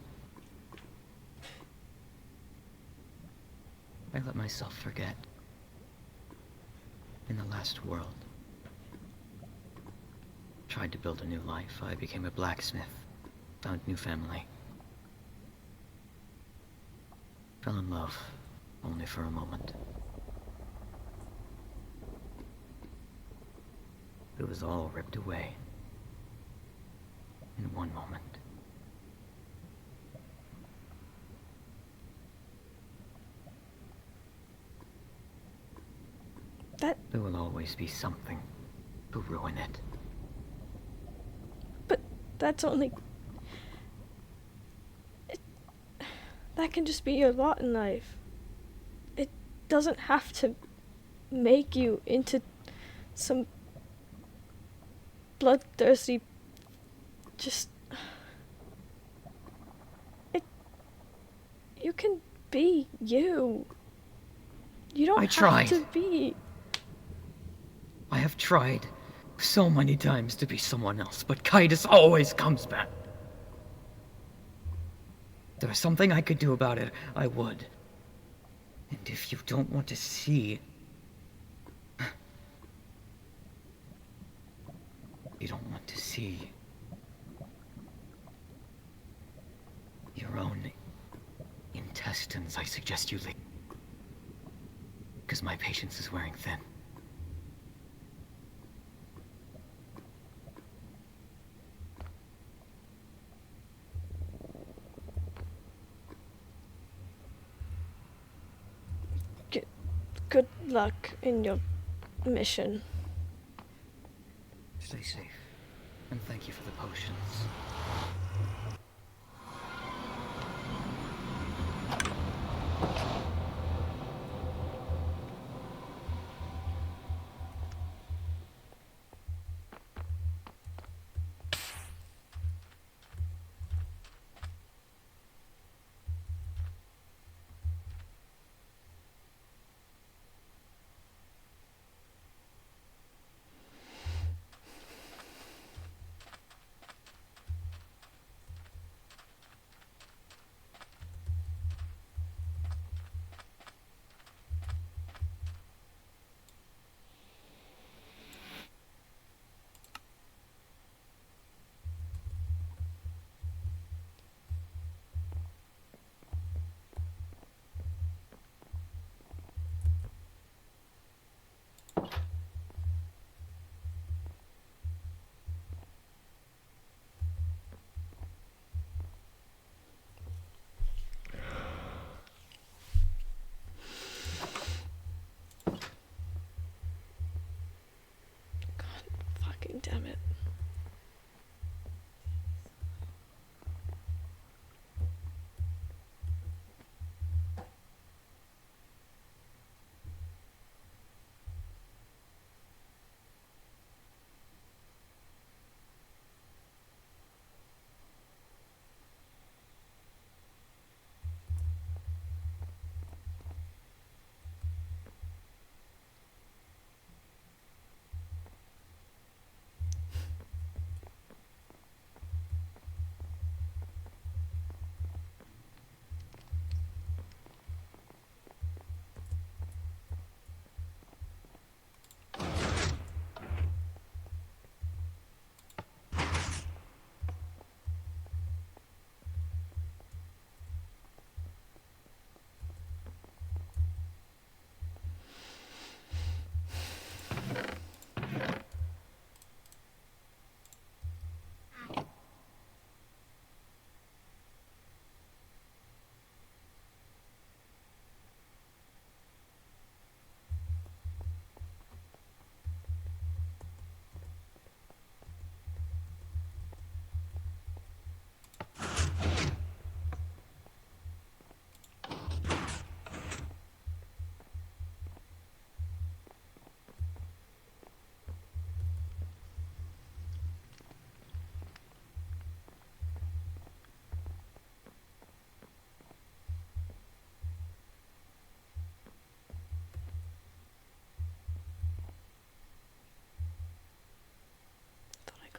[SPEAKER 3] I let myself forget. In the last world. Tried to build a new life. I became a blacksmith. Found new family. Fell in love. Only for a moment. It was all ripped away. In one moment. There will always be something to ruin it.
[SPEAKER 1] But that's only... that can just be your lot in life. It doesn't have to make you into some bloodthirsty... just... You can be you. You don't have to be...
[SPEAKER 3] I have tried so many times to be someone else, but Kaitis always comes back. If there was something I could do about it, I would. And if you don't want to see... you don't want to see... your own intestines, I suggest you leave. Because my patience is wearing thin.
[SPEAKER 1] Good luck in your mission.
[SPEAKER 3] Stay safe. And thank you for the potions.
[SPEAKER 1] Damn it.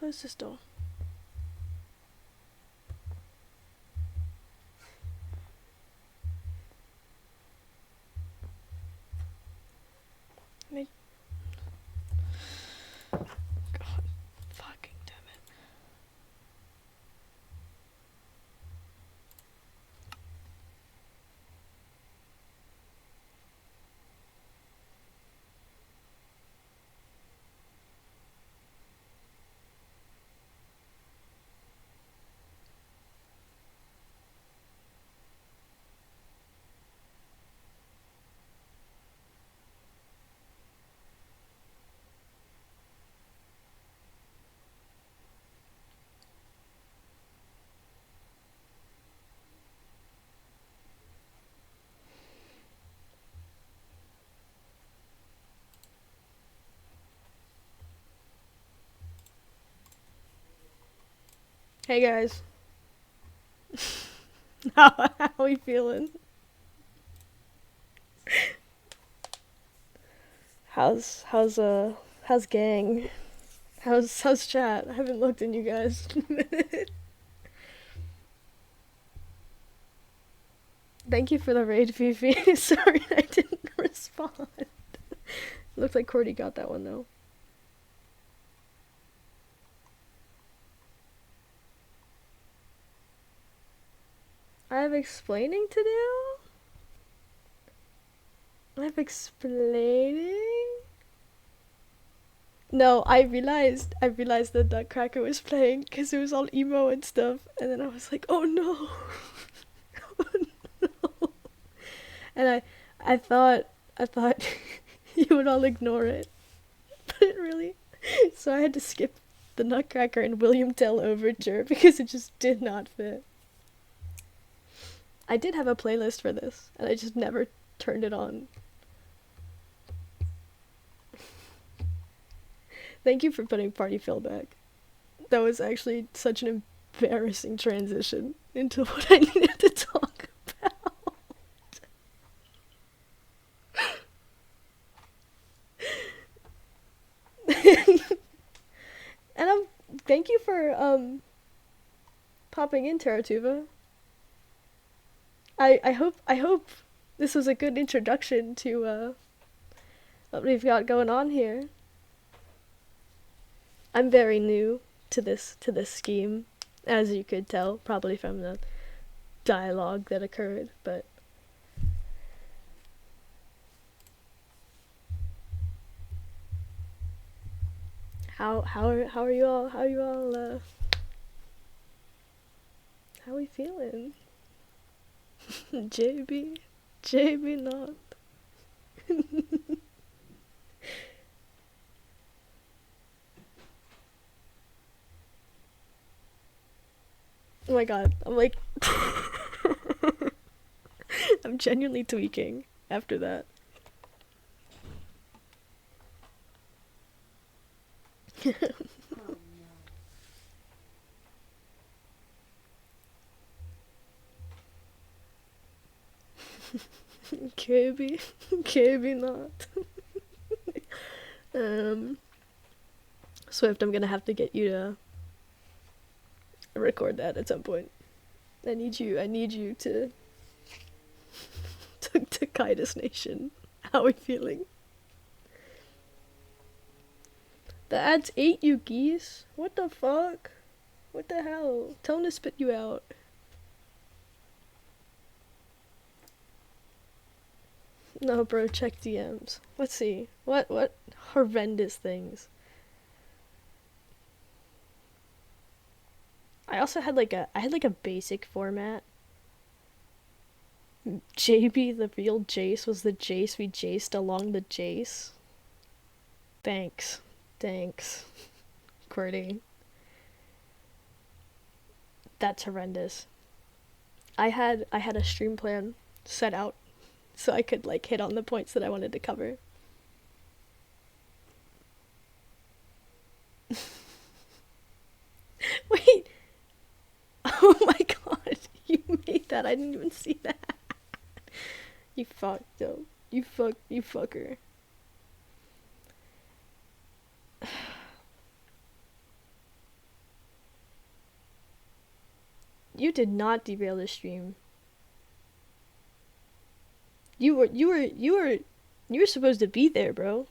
[SPEAKER 1] close this door. Make... God fucking damn it. Hey guys. How we feeling? How's gang? How's chat? I haven't looked in you guys. Thank you for the raid, Fifi. Sorry I didn't respond. Looks like Cordy got that one though. I have explaining to do? I have explaining? No, I realized that Nutcracker was playing because it was all emo and stuff, and then I was like, oh no. Oh no. And I thought you would all ignore it. But it really, so I had to skip the Nutcracker and William Tell overture because it just did not fit. I did have a playlist for this, and I just never turned it on. Thank you for putting Party Fill back. That was actually such an embarrassing transition into what I needed to talk about. And thank you for popping in, Teratuva. I hope this was a good introduction to what we've got going on here. I'm very new to this scheme, as you could tell, probably from the dialogue that occurred, but how are you all how are we feeling? JB not. Oh my god, I'm like I'm genuinely tweaking after that. KB not. Swift, I'm gonna have to get you to record that at some point. I need you to Kaitis Nation. How are we feeling? The ad's 8 Yukis? What the fuck? What the hell? Tell him to spit you out. No, bro, check DMs. Let's see. What horrendous things. I also had like a basic format. JB, the real Jace, was the Jace we jaced along the Jace. Thanks, Qwerty. That's horrendous. I had a stream plan set out so I could like hit on the points that I wanted to cover. Wait. Oh my god, you made that. I didn't even see that. You fucked though. You fucker. You did not derail the stream. You were supposed to be there, bro.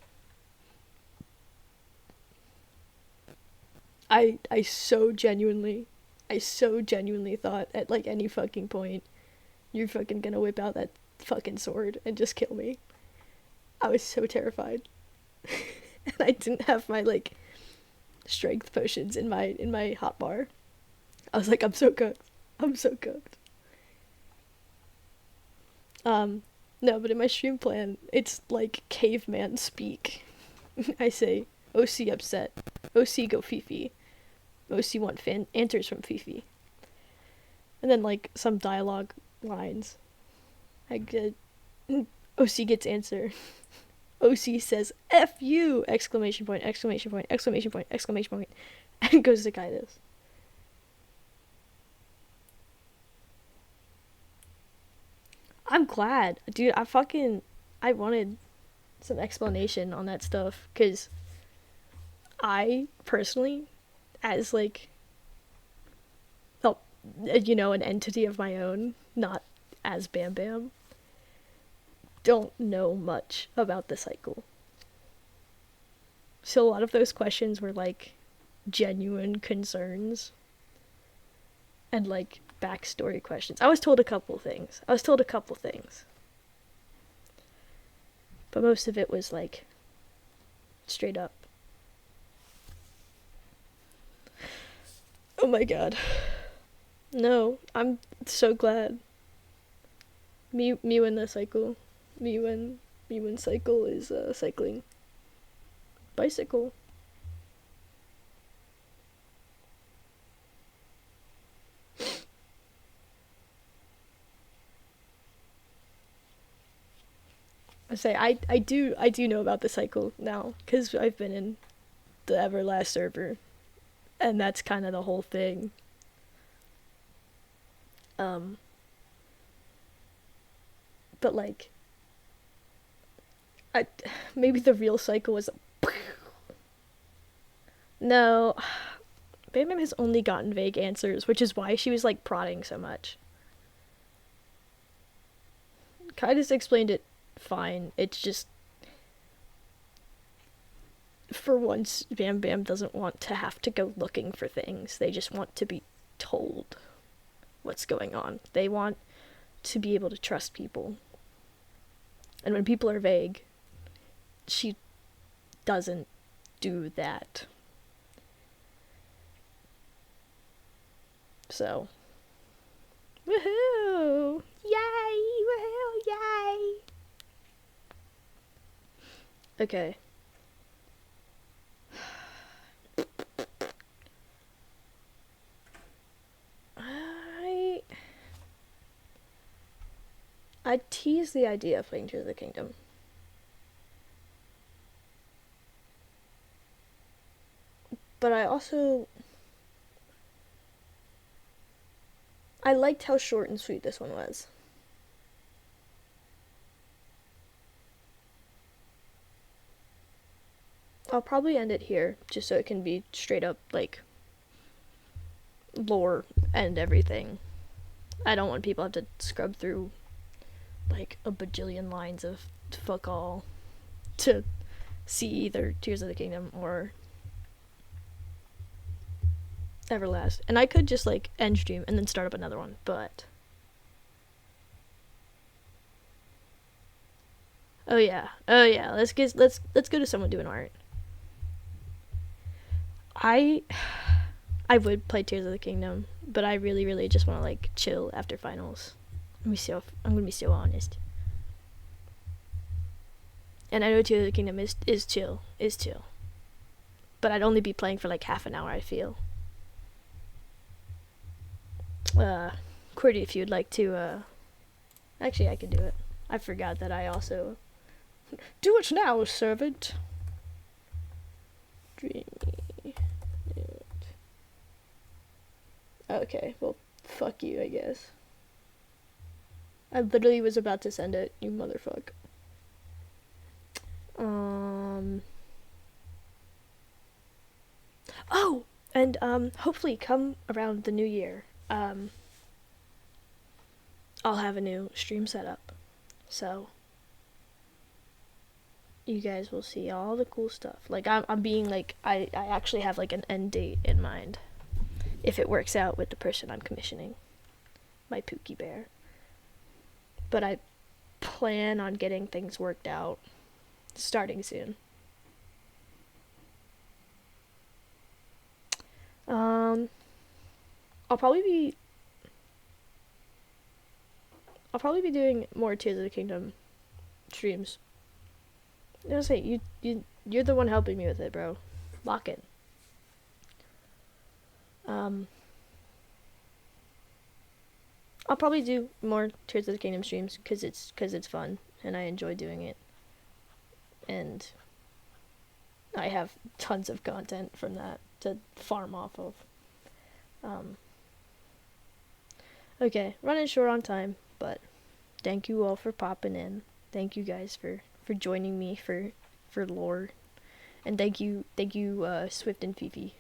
[SPEAKER 1] I so genuinely thought at like any fucking point you're fucking gonna whip out that fucking sword and just kill me. I was so terrified. And I didn't have my like strength potions in my hotbar. I was like, I'm so cooked. I'm so cooked. No, but in my stream plan, it's like caveman speak. I say, OC upset. OC go Fifi. OC want answers from Fifi. And then like some dialogue lines. I get OC gets answer. OC says F you! Exclamation point, exclamation point, exclamation point, exclamation point. And goes to Kaidos. I'm glad. Dude, I wanted some explanation on that stuff. Because I, personally, as like, oh, you know, an entity of my own, not as Bam Bam, don't know much about the cycle. So a lot of those questions were like genuine concerns and like backstory questions. I was told a couple things. But most of it was like straight up. Oh my god. No, I'm so glad. Mew in the cycle. Mew in cycle is cycling. Bicycle. I do know about the cycle now because I've been in the Everlast server, and that's kind of the whole thing. But like, maybe the real cycle was. No, Bam Bam has only gotten vague answers, which is why she was like prodding so much. Kaidos explained it fine. It's just, for once, Bam Bam doesn't want to have to go looking for things. They just want to be told what's going on. They want to be able to trust people. And when people are vague, she doesn't do that. So, woohoo! Yay! Woohoo! Yay! Okay. I tease the idea of playing Tears of the Kingdom. But I also... I liked how short and sweet this one was. I'll probably end it here, just so it can be straight up, like, lore and everything. I don't want people to have to scrub through, like, a bajillion lines of fuck all to see either Tears of the Kingdom or Everlast. And I could just, like, end stream and then start up another one, but... Oh yeah, let's go to someone doing art. I would play Tears of the Kingdom, but I really, really just want to like chill after finals. I'm gonna be so honest. And I know Tears of the Kingdom is chill, but I'd only be playing for like half an hour. I feel. Qwerty, if you'd like to, actually I can do it. I forgot that I also do it now, servant. Dreamy. Okay, well, fuck you, I guess. I literally was about to send it, you motherfucker. Oh, and hopefully come around the new year. I'll have a new stream setup. So you guys will see all the cool stuff. Like I'm being like I actually have like an end date in mind. If it works out with the person I'm commissioning, my Pookie Bear. But I plan on getting things worked out starting soon. I'll probably be doing more Tears of the Kingdom streams. I was gonna say you're the one helping me with it, bro. Lock it. I'll probably do more Tears of the Kingdom streams because it's fun and I enjoy doing it, and I have tons of content from that to farm off of. Okay, running short on time, but thank you all for popping in. Thank you guys for joining me for lore, and thank you Swift and Fifi